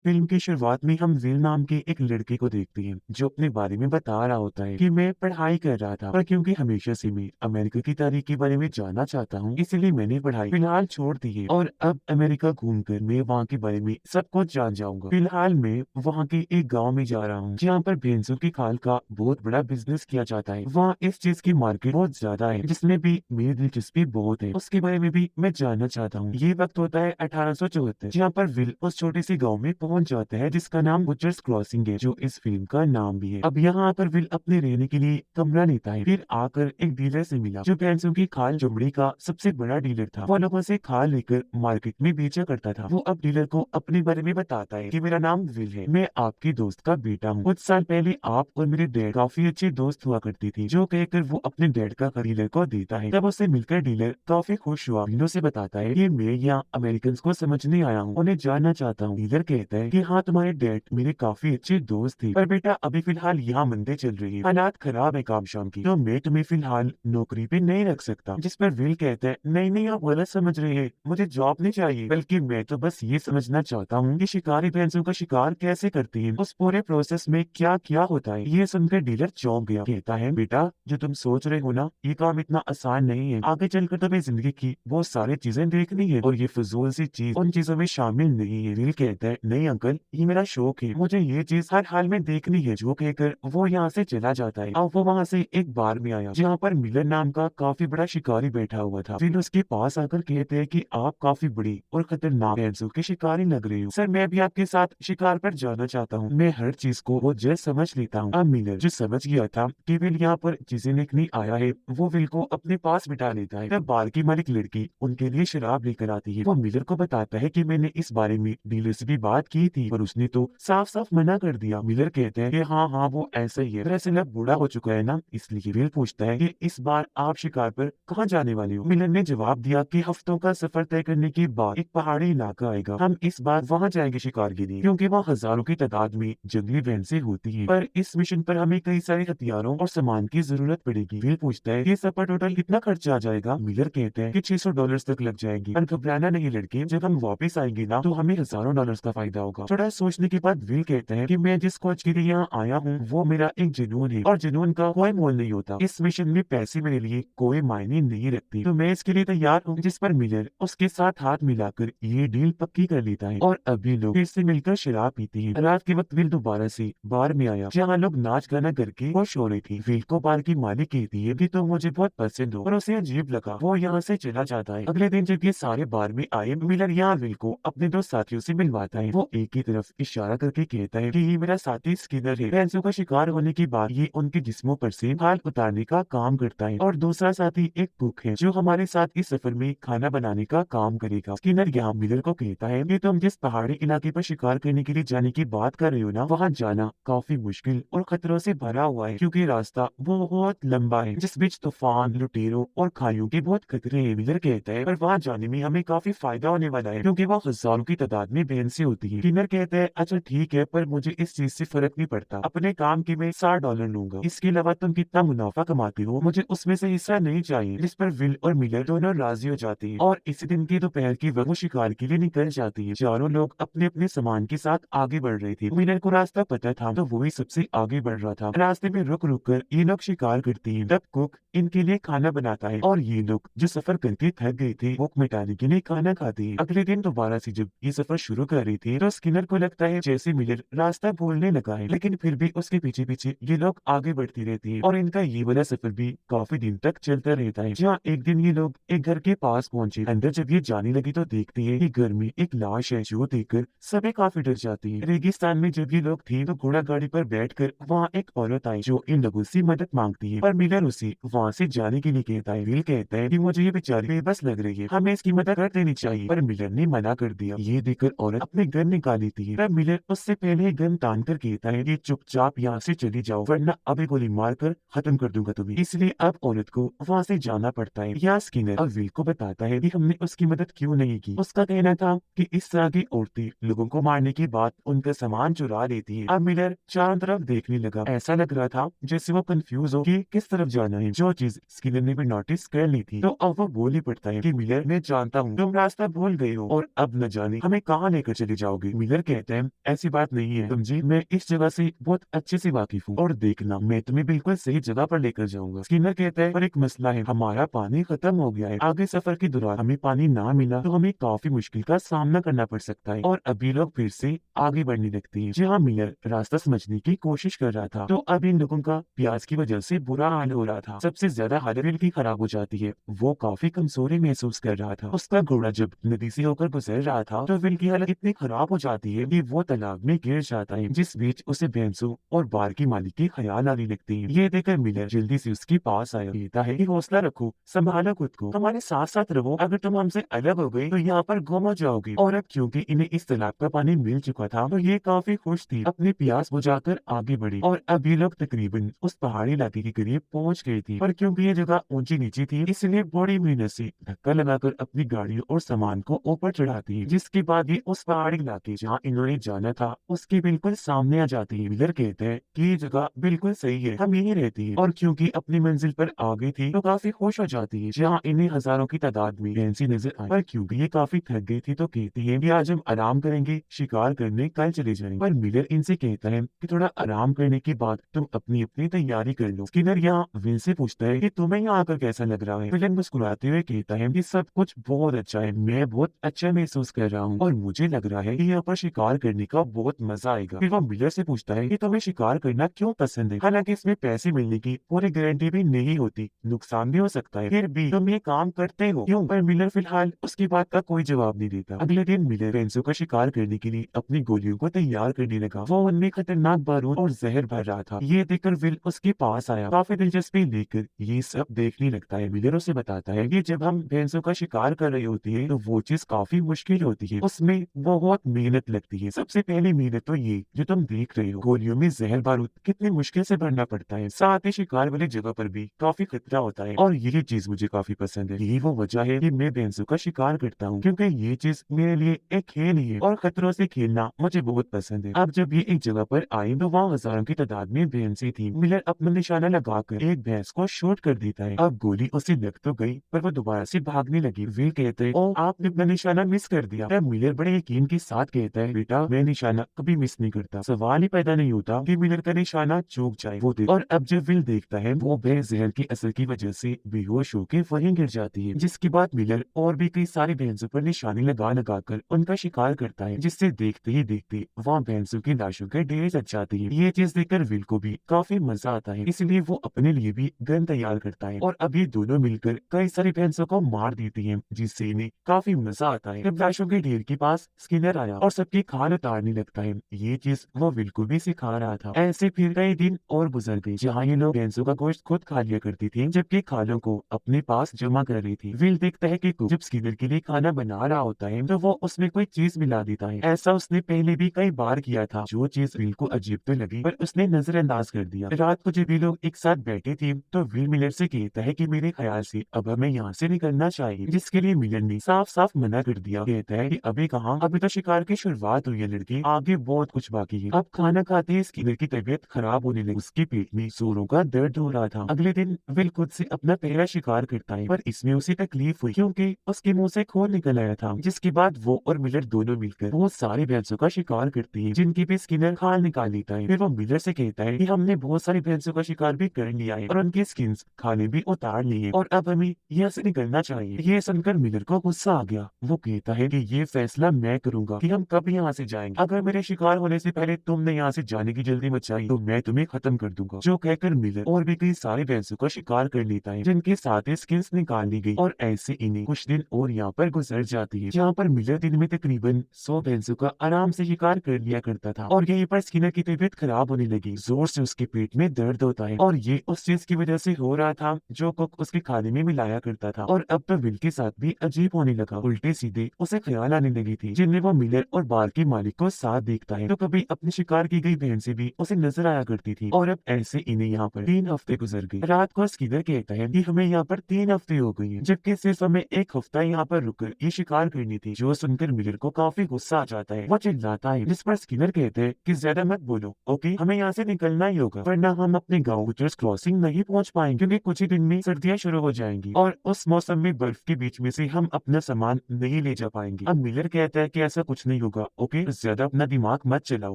Film की शुरुआत में हम विल नाम के एक लड़के को देखते हैं जो अपने बारे में बता रहा होता है कि मैं पढ़ाई कर रहा था, पर क्योंकि हमेशा से मैं अमेरिका की तारीख के बारे में जानना चाहता हूँ, इसलिए मैंने पढ़ाई फिलहाल छोड़ दी है और अब अमेरिका घूमकर मैं वहाँ के बारे में सब कुछ जान जाऊंगा। फिलहाल मैं वहाँ के एक गाँव में जा रहा हूँ जहाँ पर भैंसों की खाल का बहुत बड़ा बिजनेस किया जाता है। वहाँ इस चीज की मार्केट बहुत ज्यादा है जिसमें भी मेरी दिलचस्पी बहुत है, उसके बारे में भी मैं जानना चाहता हूँ। ये वक्त होता है 1874 जहाँ पर विल उस छोटे से गाँव में पहुंच जाता है जिसका नाम बुचर्स क्रॉसिंग है, जो इस फिल्म का नाम भी है। अब यहाँ आकर विल अपने रहने के लिए कमरा लेता है, फिर आकर एक डीलर से मिला जो भैंसों की खाल चमड़ी का सबसे बड़ा डीलर था। वो लोगों से खाल लेकर मार्केट में बेचा करता था। वो अब डीलर को अपने बारे में बताता है कि मेरा नाम विल है, मैं आपकी दोस्त का बेटा हूँ। कुछ साल पहले आप और मेरे डैड काफी अच्छी दोस्त हुआ करती थी, जो कहकर वो अपने डैड का डीलर को देता है। तब उससे मिलकर डीलर काफी खुश हुआ। डीलर से बताता है कि मैं यहाँ अमेरिकन को समझने आया हूँ, उन्हें जानना चाहता हूँ। डीलर कहता है कि हाँ, तुम्हारे डैड मेरे काफी अच्छे दोस्त थे, पर बेटा अभी फिलहाल यहाँ मंदी चल रही है, हालात खराब है काम शाम की, तो मैं तुम्हें फिलहाल नौकरी पे नहीं रख सकता। जिस पर विल कहता है नहीं नहीं, आप गलत समझ रहे हैं, मुझे जॉब नहीं चाहिए, बल्कि मैं तो बस ये समझना चाहता हूँ कि शिकारी भैंसों का शिकार कैसे करती है, उस पूरे प्रोसेस में क्या क्या होता है। ये सुनकर डीलर चौंक गया। कहता है बेटा, जो तुम सोच रहे हो ना, ये काम इतना आसान नहीं है। आगे चलकर तुम्हें जिंदगी की बहुत सारी चीजें देखनी है और ये फजूल सी चीज उन चीजों में शामिल नहीं है। विल कहता है नहीं अंकल, ये मेरा शौक है, मुझे ये चीज हर हाल में देखनी है। जो कहकर वो यहाँ से चला जाता है। अब वो वहाँ से एक बार में आया जहाँ पर मिलर नाम का काफी बड़ा शिकारी बैठा हुआ था। फिर उसके पास आकर कहते हैं कि आप काफी बड़ी और खतरनाक भैंसों के शिकारी लग रहे हो। सर, मैं भी आपके साथ शिकार पर जाना चाहता हूँ, मैं हर चीज को वो जल्द समझ लेता हूँ। अब मिलर जो समझ गया था कि विल यहाँ पर चीजें लिखने आया है, वो विल को अपने पास बिठा लेता है। तब बार की मालिक लड़की उनके लिए शराब लेकर आती है। वो मिलर को बताता है कि मैंने इस बारे में डीलर से भी बात की थी, पर उसने तो साफ साफ मना कर दिया। मिलर कहते हैं कि हाँ हाँ, वो ऐसा ही है, दरअसल अब बूढ़ा हो चुका है ना, इसलिए। विल पूछता है कि इस बार आप शिकार पर कहाँ जाने वाले हो। मिलर ने जवाब दिया कि हफ्तों का सफर तय करने के बाद एक पहाड़ी इलाका आएगा, हम इस बार वहाँ जाएंगे शिकार के लिए, क्योंकि वहाँ हजारों की तादाद में जंगली भैंसें होती है, पर इस मिशन पर हमें कई सारे हथियारों और सामान की जरूरत पड़ेगी। विल पूछता है ये सब पर टोटल कितना खर्चा आ जाएगा। मिलर कहते हैं कि $600 तक लग जाएगी, पर घबराना नहीं लड़के, जब हम वापस आएंगे ना, तो हमें हजारों डॉलर्स का फायदा होगा। थोड़ा सोचने के बाद विल कहते हैं कि मैं जिस खोज के लिए यहाँ आया हूँ वो मेरा एक जुनून है, और जुनून का कोई मोल नहीं होता। इस मिशन में पैसे मेरे लिए कोई मायने नहीं रखती, तो मैं इसके लिए तैयार हूँ। जिस पर मिलर उसके साथ हाथ मिलाकर ये डील पक्की कर लेता है और अभी लोग फिर से मिलकर शराब पीते हैं। रात के वक्त विल दोबारा से बार में आया जहाँ लोग नाच गाना करके खुश हो रहे थे। विल को बार की मालिक कहती है कि तुम मुझे बहुत पसंद हो, और उसे अजीब लगा। वो यहाँ से चला जाता है। अगले दिन जब ये सारे बार में आए, मिलर यहाँ विल को अपने दो साथियों से मिलवाता है। वो एक ही तरफ इशारा करके कहता है कि ये मेरा साथी स्किनर है, भैंसों का शिकार होने के बाद ये उनके जिस्मों पर से खाल उतारने का काम करता है, और दूसरा साथी एक कुक है जो हमारे साथ इस सफर में खाना बनाने का काम करेगा। स्किनर यहाँ मिलर को कहता है कि तुम जिस पहाड़ी इलाके पर शिकार करने के लिए जाने की बात कर रहे हो ना, वहाँ जाना काफी मुश्किल और खतरों से भरा हुआ है, क्योंकि रास्ता वो बहुत लंबा है जिस बीच तूफान, लुटेरों और खाइयों के बहुत खतरे हैं। मिलर कहता है पर वहाँ जाने में हमें काफी फायदा होने वाला है, क्योंकि वहाँ हजारों की तादाद में भैंसें होती है। स्किनर कहता है अच्छा ठीक है, पर मुझे इस चीज से फर्क नहीं पड़ता, अपने काम के मैं $60 लूंगा, इसके अलावा तुम कितना मुनाफा कमाते हो मुझे उसमें से हिस्सा नहीं चाहिए। जिस पर विल और मिलर दोनों राजी हो जाती है, और इसी दिन की दोपहर की वक्त वो शिकार के लिए निकल जाती है। चारों लोग अपने अपने सामान के साथ आगे बढ़ रहे थे। मिलर को रास्ता पता था, तो वो ही सबसे आगे बढ़ रहा था। रास्ते में रुक रुक कर ये लोग शिकार करते हैं। तब कुक इनके लिए खाना बनाता है, और ये लोग जो सफर करके थक गए थे भूख मिटाने के लिए खाना खाते हैं। अगले दिन दोबारा से जब ये सफर शुरू कर रही थी, तो स्किनर को लगता है जैसे मिलर रास्ता भूलने लगा है, लेकिन फिर भी उसके पीछे पीछे ये लोग आगे बढ़ती रहती है, और इनका ये वाला सफर भी काफी दिन तक चलता रहता है। जहाँ एक दिन ये लोग एक घर के पास पहुंचे। अंदर जब ये जाने लगी तो देखती है कि घर में एक लाश है, जो देखकर सभी काफी डर जाती है। रेगिस्तान में जब ये लोग थे तो घोड़ा गाड़ी पर बैठकर वहाँ एक औरत आई जो इन लोगों से मदद मांगती है, पर मिलर उसे वहाँ से जाने के लिए कहता है। विल कहता है कि मुझे ये बेचारी बेबस लग रही है, हमें इसकी मदद कर देनी चाहिए, पर मिलर ने मना कर दिया। ये देखकर औरत अपने गन निकाल लेती है। तब मिलर उससे पहले गन तान कर कहता है कि चुपचाप यहाँ से चली जाओ, वरना अभी गोली मारकर खत्म कर दूंगा तुम्हें। इसलिए अब औरत को वहाँ से जाना पड़ता है। यहाँ स्किनर अब विल को बताता है कि हमने उसकी मदद क्यों नहीं की। उसका कहना था कि इस तरह की औरतें लोगों को मारने के बाद उनका सामान चुरा लेती है। अब मिलर चारों तरफ देखने लगा, ऐसा लग रहा था जैसे वो कंफ्यूज हो कि किस तरफ जाना है, जो चीज स्किनर ने भी नोटिस कर ली थी। तो अब वो बोल ही पड़ता है कि मिलर, मैं जानता हूँ तुम रास्ता भूल गए हो, और अब न जाने हमें कहाँ लेकर चले जाओगे। मिलर कहता है ऐसी बात नहीं है समझे, मैं इस जगह से बहुत अच्छे से वाकिफ हूँ और देखना मैं तुम्हें बिल्कुल सही जगह पर लेकर जाऊंगा। स्किनर कहता है पर एक मसला है, हमारा पानी खत्म हो गया है, आगे सफर के दौरान हमें पानी ना मिला तो हमें काफी मुश्किल का सामना करना पड़ सकता है। और अभी लोग फिर से आगे बढ़ने लगते हैं। जहाँ मिलर रास्ता समझने की कोशिश कर रहा था तो अब इन लोगों का प्यास की वजह से बुरा हाल हो रहा था। सबसे ज्यादा हालत विल की खराब हो जाती है, वो काफी कमजोरी महसूस कर रहा था। उसका घोड़ा जब नदी से होकर गुजर रहा था तो विल की हालत इतनी खराब हो जाती है कि वो तालाब में गिर जाता है, जिस बीच उसे भैंसों और बार की मालिक की ख्याल आने लगती है। ये देखकर मिलर जल्दी से उसके पास आया, कहता है कि हौसला रखो, संभालो खुद को, हमारे साथ साथ रहो, अगर तुम हमसे अलग हो गए तो यहाँ पर गुम हो जाओगे। और अब क्योंकि इन्हें इस तालाब का पानी मिल चुका था तो ये काफी खुश थी, अपनी प्यास बुझाकर आगे बढ़ी। और अब ये लोग तकरीबन उस पहाड़ी इलाके के करीब पहुंच गए थे, पर क्योंकि ये जगह ऊंची नीची थी इसलिए बड़ी मेहनत से धक्का लगाकर अपनी गाड़ियों और सामान को ऊपर चढ़ाती है, जिसके बाद ये उस पहाड़ी इलाके जहाँ इन्होंने जाना था उसके बिल्कुल सामने आ जाती है। मिलर कहते हैं कि ये जगह बिल्कुल सही है, हम यहीं रहती है। और क्योंकि अपनी मंजिल पर आ गई थी तो काफी खुश हो जाती है, जहाँ इन्हें हजारों की तादाद में भैंसी नजर आई। पर क्योंकि ये काफी थक गई थी तो कहती है कि आज हम आराम करेंगे, शिकार करने कल चले जाएंगे। पर मिलर इनसे कहता है कि थोड़ा आराम करने के बाद तुम अपनी अपनी तैयारी कर लो। स्किनर यहाँ विल से पूछता है कि तुम्हें यहाँ आकर कैसा लग रहा है। विलन मुस्कुराते हुए कहता है कि सब कुछ बहुत अच्छा है, मैं बहुत अच्छा महसूस कर रहा हूँ और मुझे लग रहा है कि यहाँ पर शिकार करने का बहुत मजा आएगा। फिर वो मिलर से पूछता है कि तुम्हें शिकार करना क्यों पसंद है, हालांकि इसमें पैसे मिलने की पूरी गारंटी भी नहीं होती, नुकसान भी हो सकता है, फिर भी तुम ये काम करते हो क्यों? पर मिलर फिलहाल उसकी बात का कोई जवाब नहीं देता। अगले दिन मिलर भैंसों का शिकार करने के लिए अपनी गोलियों को तैयार करने लगा। वो उनमें खतरनाक बारूद और जहर भर रहा था। ये देखकर विल उसके पास आया, काफी दिलचस्पी लेकर ये सब देखने लगता है। मिलर उसे बताता है कि जब हम भैंसों का शिकार कर रही होती है तो वो चीज काफी मुश्किल होती है, उसमें बहुत मेहनत लगती है। सबसे पहली मेहनत तो ये जो तुम देख रहे हो, गोलियों में जहर बारूद कितनी मुश्किल से भरना पड़ता है, साथ ही शिकार वाली जगह पर भी काफी खतरा होता है और ये चीज मुझे काफी पसंद है। यही वो वजह है कि मैं भैंसों का शिकार करता हूँ, क्योंकि ये चीज मेरे लिए एक खेल ही है और खतरों से खेलना मुझे बहुत पसंद है। अब जब ये एक जगह पर आई तो वहाँ हजारों की तादाद में भैंसें थी। मिलर अपना निशाना लगाकर एक भैंस को शूट कर देता है। अब गोली उसे लग तो गई पर वो दोबारा से भागने लगी। विल कहते हैं ओ आपने अपना निशाना मिस कर दिया। तब मिलर बड़े यकीन के साथ कहता है बेटा मैं निशाना कभी मिस नहीं करता, सवाल ही पैदा नहीं होता कि मिलर का निशाना चूक जाए। वो और अब जब विल देखता है वो भैंस जहर के असर की वजह से बेहोश होकर वहीं गिर जाती है, जिसके बाद मिलर और भी कई सारी भैंसों पर निशाने लगा लगा कर उनका शिकार करता है, जिससे देखते ही देखते वहाँ भैंसों की लाशों के ढेर लग जाती है। ये चीज देखकर विल को भी काफी मजा आता है, इसलिए वो अपने लिए भी गन तैयार करता है और अब ये दोनों मिलकर कई सारी भैंसों को मार देती हैं, जिससे इन्हें काफी मजा आता है। जब लाशों के ढेर के पास स्किनर आया और सबकी खाल उतारने लगता है, ये चीज वो विल को भी सिखा रहा था। ऐसे फिर कई दिन और गुजर गए जहाँ ये लोग भैंसों का गोश्त खुद खा लिया करती थी, जबकि खालों को अपने पास जमा कर रही थी। विल देखता है कि कुक जब स्किनर के लिए खाना बना रहा होता है तो वो उसमें कोई चीज मिला देता है। ऐसा उसने पहले भी कई बार किया था, जो चीज विल को अजीब तो लगी पर उसने नजरअंदाज कर दिया। रात को जब ये लोग एक साथ बैठे थे तो विल मिलर से कहता है कि मेरे ख्याल से अब हमें यहाँ से निकलना चाहिए, जिसके लिए मिलर ने साफ साफ मना कर दिया। कहता है कि अभी कहाँ, अभी तो शिकार की शुरुआत हुई है लड़की, आगे बहुत कुछ बाकी है। अब खाना खाते ही स्किनर की तबीयत खराब होने लगी, उसके पेट में जोरों का दर्द हो रहा था। अगले दिन विल खुद से अपना पहला शिकार करता है, पर इसमें उसे तकलीफ हुई क्योंकि उसके मुंह से खून निकल आया था, जिसके बाद वो और मिलर दोनों मिलकर बहुत सारी भैंसों का शिकार करती है, जिनकी भी स्किनर खाल निकाल लेता है। फिर वो मिलर से कहता है कि हमने बहुत सारी भैंसों का शिकार भी कर लिया है और उनकी स्किन खाने भी उतार ली है और अब हमें यहाँ से निकलना चाहिए। ये सुनकर मिलर को गुस्सा आ गया। वो कहता है कि ये फैसला मैं करूंगा कि हम कब यहाँ से जाएंगे। अगर मेरे शिकार होने से पहले तुमने यहाँ से जाने की जल्दी मचाई तो मैं तुम्हें खत्म कर दूंगा। जो कहकर मिलर और भी कई सारे भैंसों का शिकार कर लेता है, जिनके साथ स्किन निकाल ली गई और ऐसे इन्हें कुछ दिन और यहाँ पर गुजर जाती है, जहाँ पर मिलर दिन में तकरीबन 100 भैंसों का आराम से शिकार कर लिया करता था। और यहीं पर स्किनर की तबीयत खराब होने लगी, जोर से उसके पेट में दर्द होता है और ये उस चीज की वजह से हो रहा था जो कुक उसके खाने में मिलाया करता था। और अब तो विल के साथ भी अजीब होने लगा, उल्टे सीधे उसे ख्याल आने लगी थी, जिनमें वो मिलर और बार के मालिक को साथ देखता है तो कभी अपने शिकार की गई भैंसें भी उसे नजर आया करती थी। और अब ऐसे इन्हें यहाँ पर 3 हफ्ते गुजर गए। रात को स्किनर कहता है कि हमें यहाँ पर 3 हफ्ते हो गए हैं, जबकि सिर्फ हमें 1 हफ्ता यहाँ पर रुककर ये शिकार करनी थी। जो सुनकर मिलर को काफी गुस्सा आ जाता है, वो चिल्लाता है, जिस पर स्किनर कहते हैं कि ज्यादा मत बोलो, ओके, हमें यहाँ से निकलना ही होगा वरना हम अपने गाँव विटर्स क्रॉसिंग नहीं पहुँच पाएंगे, क्योंकि कुछ ही दिन में सर्दियाँ शुरू हो जाएंगी और उस मौसम में बर्फ के बीच में से हम अपना सामान नहीं ले जा पाएंगे। अब मिलर कहता है कि ऐसा कुछ नहीं नहीं होगा, ओके? ज्यादा अपना दिमाग मत चलाओ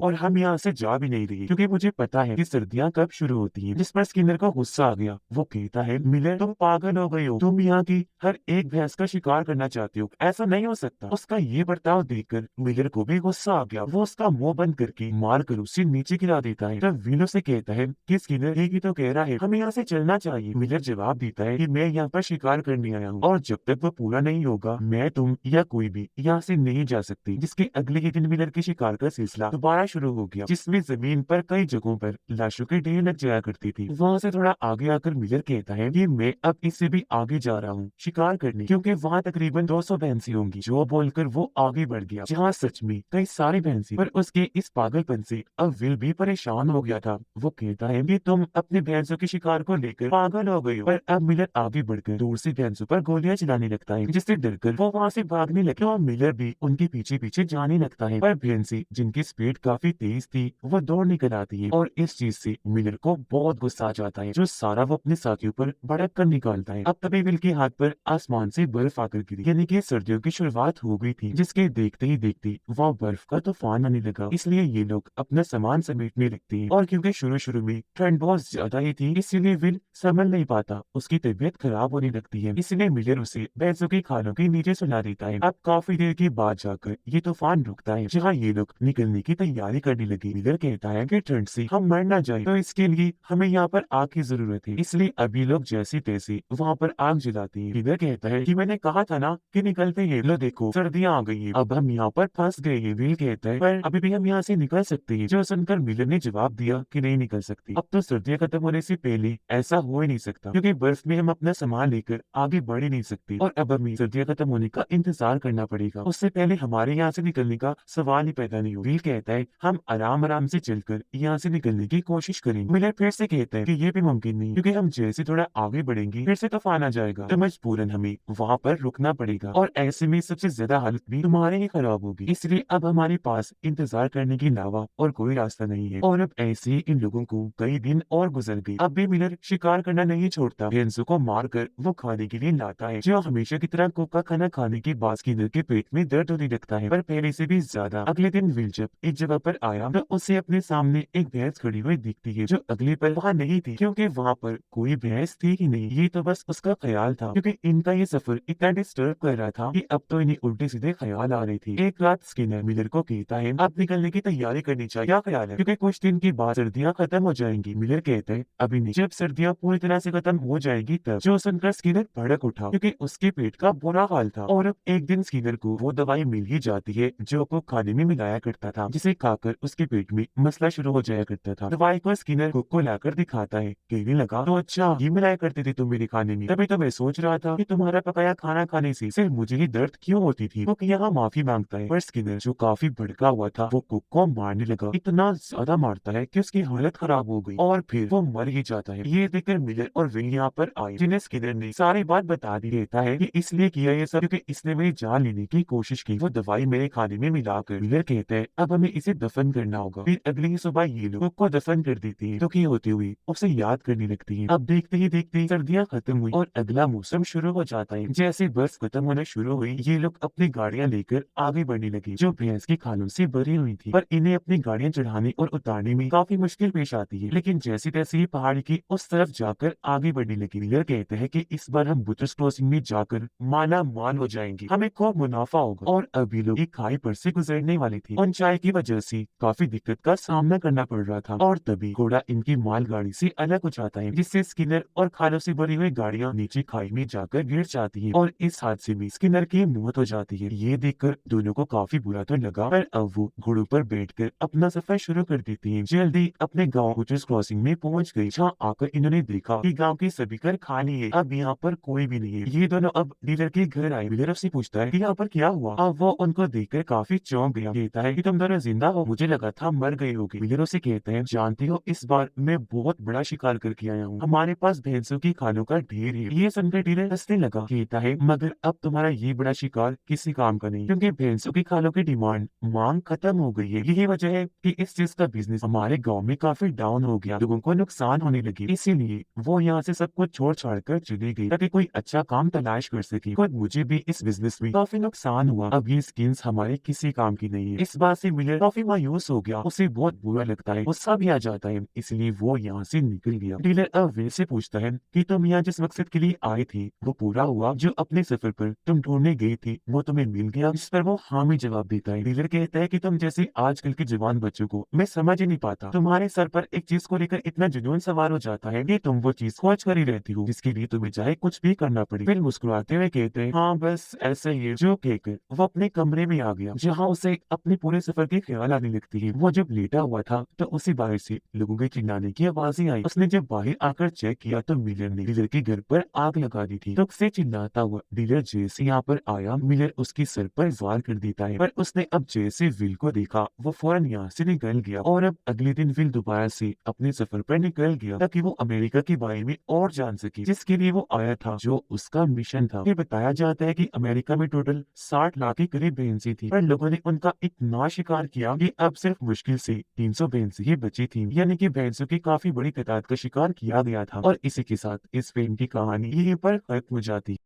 और हम यहाँ से जा भी नहीं रहे क्योंकि मुझे पता है कि सर्दियाँ कब शुरू होती हैं। जिस पर स्किनर को गुस्सा आ गया। वो कहता है, मिलर तुम पागल हो गए हो, तुम यहाँ की हर एक भैंस का शिकार करना चाहते हो, ऐसा नहीं हो सकता। उसका ये बर्ताव देखकर मिलर को भी गुस्सा आ गया। वो उसका मुंह बंद करके मार कर उसे नीचे गिरा देता है। तब विल उसे कहता है कि स्किनर एक ही तो कह रहा है हमें यहाँ से चलना चाहिए। मिलर जवाब देता है कि मैं यहाँ पर शिकार करने आया हूँ और जब तक वो पूरा नहीं होगा मैं तुम या कोई भी यहाँ से नहीं जा सकती। जिसके अगले ही दिन मिलर के शिकार का सिलसिला दोबारा शुरू हो गया, जिसमें जमीन पर कई जगहों पर लाशों के ढेर लग जाया करती थी। वहाँ से थोड़ा आगे आकर मिलर कहता है कि मैं अब इससे भी आगे जा रहा हूँ शिकार करने, क्योंकि वहाँ तकरीबन 200 भैंसी होंगी। जो बोलकर वो आगे बढ़ गया जहाँ सच में कई सारी भैंसी। पर उसके इस पागलपन से अब विल भी परेशान हो गया था। वो कहता है कि तुम अपने भैंसों के शिकार को लेकर पागल हो गए हो। पर अब मिलर आगे बढ़कर दूर से भैंसों पर गोलियां चलाने लगता है, जिससे डरकर वो वहाँ से भागने लगे और मिलर भी उनके पीछे पीछे जाने लगता है। पर भैंसी जिनकी स्पीड काफी तेज थी वो दौड़ निकल आती है और इस चीज से मिलर को बहुत गुस्सा आ जाता है, जो सारा वो अपने साथियों पर भड़क कर निकालता है। अब तभी विल के हाथ पर आसमान से बर्फ आकर गिरी, यानी कि सर्दियों की शुरुआत हो गई थी, जिसके देखते ही देखते वहाँ बर्फ का तूफान आने लगा। इसलिए ये लोग अपना सामान समेटने लगते हैं और क्योंकि शुरू में ठंड बहुत ज्यादा ही थी इसीलिए विल संभल नहीं पाता, उसकी तबीयत खराब होने लगती है। इसलिए मिलर उसे भैंसों की खालों के नीचे सुला देता है। अब काफी देर के बाद जाकर ये तूफान रुकता है, जहाँ ये लोग निकलने की तैयारी करने लगे। मिलर कहता है कि ठंड से हम मर ना जाए तो इसके लिए हमें यहाँ पर आग की जरूरत है, इसलिए अभी लोग जैसे तैसे वहाँ पर आग जलाते हैं। मिलर कहता है कि मैंने कहा था ना कि निकलते हैं, लो देखो सर्दियाँ आ गई है, अब हम यहाँ पर फंस गए हैं। विल कहता है पर अभी भी हम यहाँ से निकल सकते हैं। जो सुनकर मिलर ने जवाब दिया कि नहीं निकल सकती, अब तो सर्दियाँ खत्म होने से पहले ऐसा हो ही नहीं सकता, क्योंकि बर्फ में हम अपना सामान लेकर आगे बढ़ ही नहीं सकते और अब हमें सर्दियाँ खत्म होने का इंतजार करना पड़ेगा, उससे पहले हमारे यहाँ से निकलने का सवाल ही पैदा नहीं हो। विल कहता है हम आराम आराम से चलकर यहाँ से निकलने की कोशिश करेंगे। मिलर फिर से कहता है कि ये भी मुमकिन नहीं, क्योंकि हम जैसे थोड़ा आगे बढ़ेंगे फिर से तूफान आ जाएगा, तो मजबूरन हमें वहाँ पर रुकना पड़ेगा और ऐसे में सबसे ज्यादा हालत भी तुम्हारी ही खराब होगी, इसलिए अब हमारे पास इंतजार करने के अलावा और कोई रास्ता नहीं है। और अब ऐसे ही इन लोगों को कई दिन और गुजर गए। अब भी मिलर शिकार करना नहीं छोड़ता, भैंसों को मारकर वो खाने के लिए लाता है, जो हमेशा की तरह कुक का खाना खाने के बाद स्किनर के पेट में दर्द होने लगता है, पर पहले से भी ज्यादा। अगले दिन विल जब एक जगह पर आया तो उसे अपने सामने एक भैंस खड़ी हुई दिखती है, जो अगले पल वहाँ नहीं थी, क्योंकि वहाँ पर कोई भैंस थी ही नहीं। ये तो बस उसका ख्याल था, क्योंकि इनका ये सफर इतना डिस्टर्ब कर रहा था कि अब तो इन्हें उल्टे सीधे ख्याल आ रहे थे। एक रात स्किनर मिलर को कहता है अब निकलने की तैयारी करनी चाहिए, क्या ख्याल है, क्योंकि कुछ दिन के बाद सर्दियाँ खत्म हो जाएंगी। मिलर कहता है अभी नहीं, जब सर्दियाँ पूरी तरह से खत्म हो जाएगी तब। जो सुनकर स्किनर भड़क उठा, क्योंकि उसके पेट का बुरा हाल था। और अब एक दिन स्किनर को वो दवाई मिल ही जाती है जो को खाने में मिलाया करता था, जिसे खाकर उसके पेट में मसला शुरू हो जाया करता था। दवाई को स्किनर कुक को लाकर दिखाता है, कहने लगा तो अच्छा ये मिलाया करते थे तुम मेरे खाने में, तभी तो मैं सोच रहा था कि तुम्हारा पकाया खाना खाने से सिर्फ मुझे ही दर्द क्यों होती थी। कुक यहाँ माफी मांगता है, पर स्किनर जो काफी भड़का हुआ था वो कुक को मारने लगा, इतना ज्यादा मारता है कि उसकी हालत खराब हो गई और फिर वो मर ही जाता है। ये देखकर मिलर और विल यहाँ पर आए, जिन्हें स्किनर ने सारी बात बता दी रहता है कि इसलिए किया ये सब क्योंकि इसने मेरी जान लेने की कोशिश की, वो दवाई मेरे खाने में मिलाकर। मिलर कहते हैं अब हमें इसे दफन करना होगा। फिर अगली ही सुबह ये लोग कुक को दफन कर देती है, दुखी होती हुई उसे याद करने लगती है। अब देखते ही देखते सर्दियाँ खत्म हुई और अगला मौसम शुरू हो जाता है। जैसे बर्फ खत्म होना शुरू हुई ये लोग अपनी गाड़ियाँ लेकर आगे बढ़ने लगे, जो भैंस की खालों से भरी हुई थी, पर इन्हें अपनी गाड़ियाँ चढ़ाने और उतारने में काफी मुश्किल पेश आती है। लेकिन जैसे तैसे ही पहाड़ की उस तरफ जाकर आगे बढ़ने लगी। मिलर कहते हैं कि इस बार हम बुटर्स क्रॉसिंग में जाकर माला माल हो जाएंगे, हमें खूब मुनाफा होगा। और अभी लोग एक खाई पर से गुजरने वाले थे, ऊंचाई की वजह से काफी दिक्कत का सामना करना पड़ रहा था और तभी घोड़ा इनकी मालगाड़ी से अलग हो जाता है, जिससे स्किनर और खालों से भरी हुई गाड़ियां नीचे खाई में जाकर गिर जाती है और इस हादसे में स्किनर की मौत हो जाती है। ये देखकर दोनों को काफी बुरा तो लगा, पर अब वो घोड़ों पर बैठकर अपना सफर शुरू कर देती हैं। जल्दी अपने गांव बुटर्स क्रॉसिंग में पहुंच गई, जहाँ आकर इन्होंने देखा कि गांव के सभी घर खाली है, अब यहाँ पर कोई भी नहीं है। ये दोनों अब डीलर के घर आए। डीलर से पूछता है कि यहाँ पर क्या हुआ। अब वो उनको देखकर काफी चौंक गया, कहता है कि तुम दोनों जिंदा हो, मुझे लगा था मर गए होगे। डीलर से कहते हैं जानती हो इस बार मैं बहुत बड़ा शिकार करके आया हूँ, हमारे पास भैंसों की खालों का ढेर है। ये सुनकर डीलर हंसने लगा, कहता है मगर अब तुम्हारा ये बड़ा शिकार किसी काम का नहीं, क्योंकि भैंसों की खालों की डिमांड मांग खत्म हो गई है। यही वजह है कि इस चीज का बिजनेस हमारे गांव में काफी डाउन हो गया, लोगों को नुकसान होने लगी, इसीलिए वो यहाँ से सब कुछ छोड़ छाड़ कर चली गई ताकि कोई अच्छा काम तलाश कर सके। खुद मुझे भी इस बिजनेस में काफी नुकसान हुआ, अब ये स्किन्स हमारे है किसी काम की नहीं है। इस बात से मिलर काफी मायूस हो गया, उसे बहुत बुरा लगता है, गुस्सा भी आ जाता है, इसलिए वो यहाँ से निकल गया। डीलर अब विल से पूछता है कि तुम यहाँ जिस मकसद के लिए आए थे वो पूरा हुआ? जो अपने सफर पर तुम ढूंढने गए थे वो तुम्हें मिल गया? इस पर वो हामी जवाब देता है। डीलर कहता है कि तुम जैसे आजकल के जवान बच्चों को मैं समझ ही नहीं पाता। तुम्हारे सर पर एक चीज को लेकर इतना जुनून सवार हो जाता है कि तुम वो चीज खोज कर ही रहती हो जिसके लिए तुम्हें चाहे कुछ भी करना पड़े। फिर मुस्कुराते हुए कहते हैं हाँ बस ऐसा ही है। जो कहकर वो अपने कमरे में आ गया जहाँ उसे अपने पूरे सफर के ख्याल आने लगती है। वो जब लेटा हुआ था तो उसे बाहर से लोगों के चिल्लाने की आवाजें आई। उसने जब बाहर आकर चेक किया तो मिलर ने डीलर के घर पर आग लगा दी थी। दुख से चिल्लाता हुआ डीलर जैसे यहाँ पर आया मिलर उसके सर पर वार कर देता है, पर उसने अब जैसे विल को देखा वो फौरन यहाँ से निकल गया। और अब अगले दिन विल दोबारा से अपने सफर पर निकल गया ताकि वो अमेरिका के बारे में और जान सके जिसके लिए वो आया था, जो उसका मिशन था। ये बताया जाता है कि अमेरिका में टोटल 60 लाख के करीब भैंसें थी, पर लोगों ने उनका इतना शिकार किया कि अब सिर्फ मुश्किल से 300 भैंसें ही बची थी, यानी कि भैंसों की काफी बड़ी तादाद का शिकार किया गया था। और इसी के साथ इस फिल्म की कहानी यहीं पर खत्म हो जाती।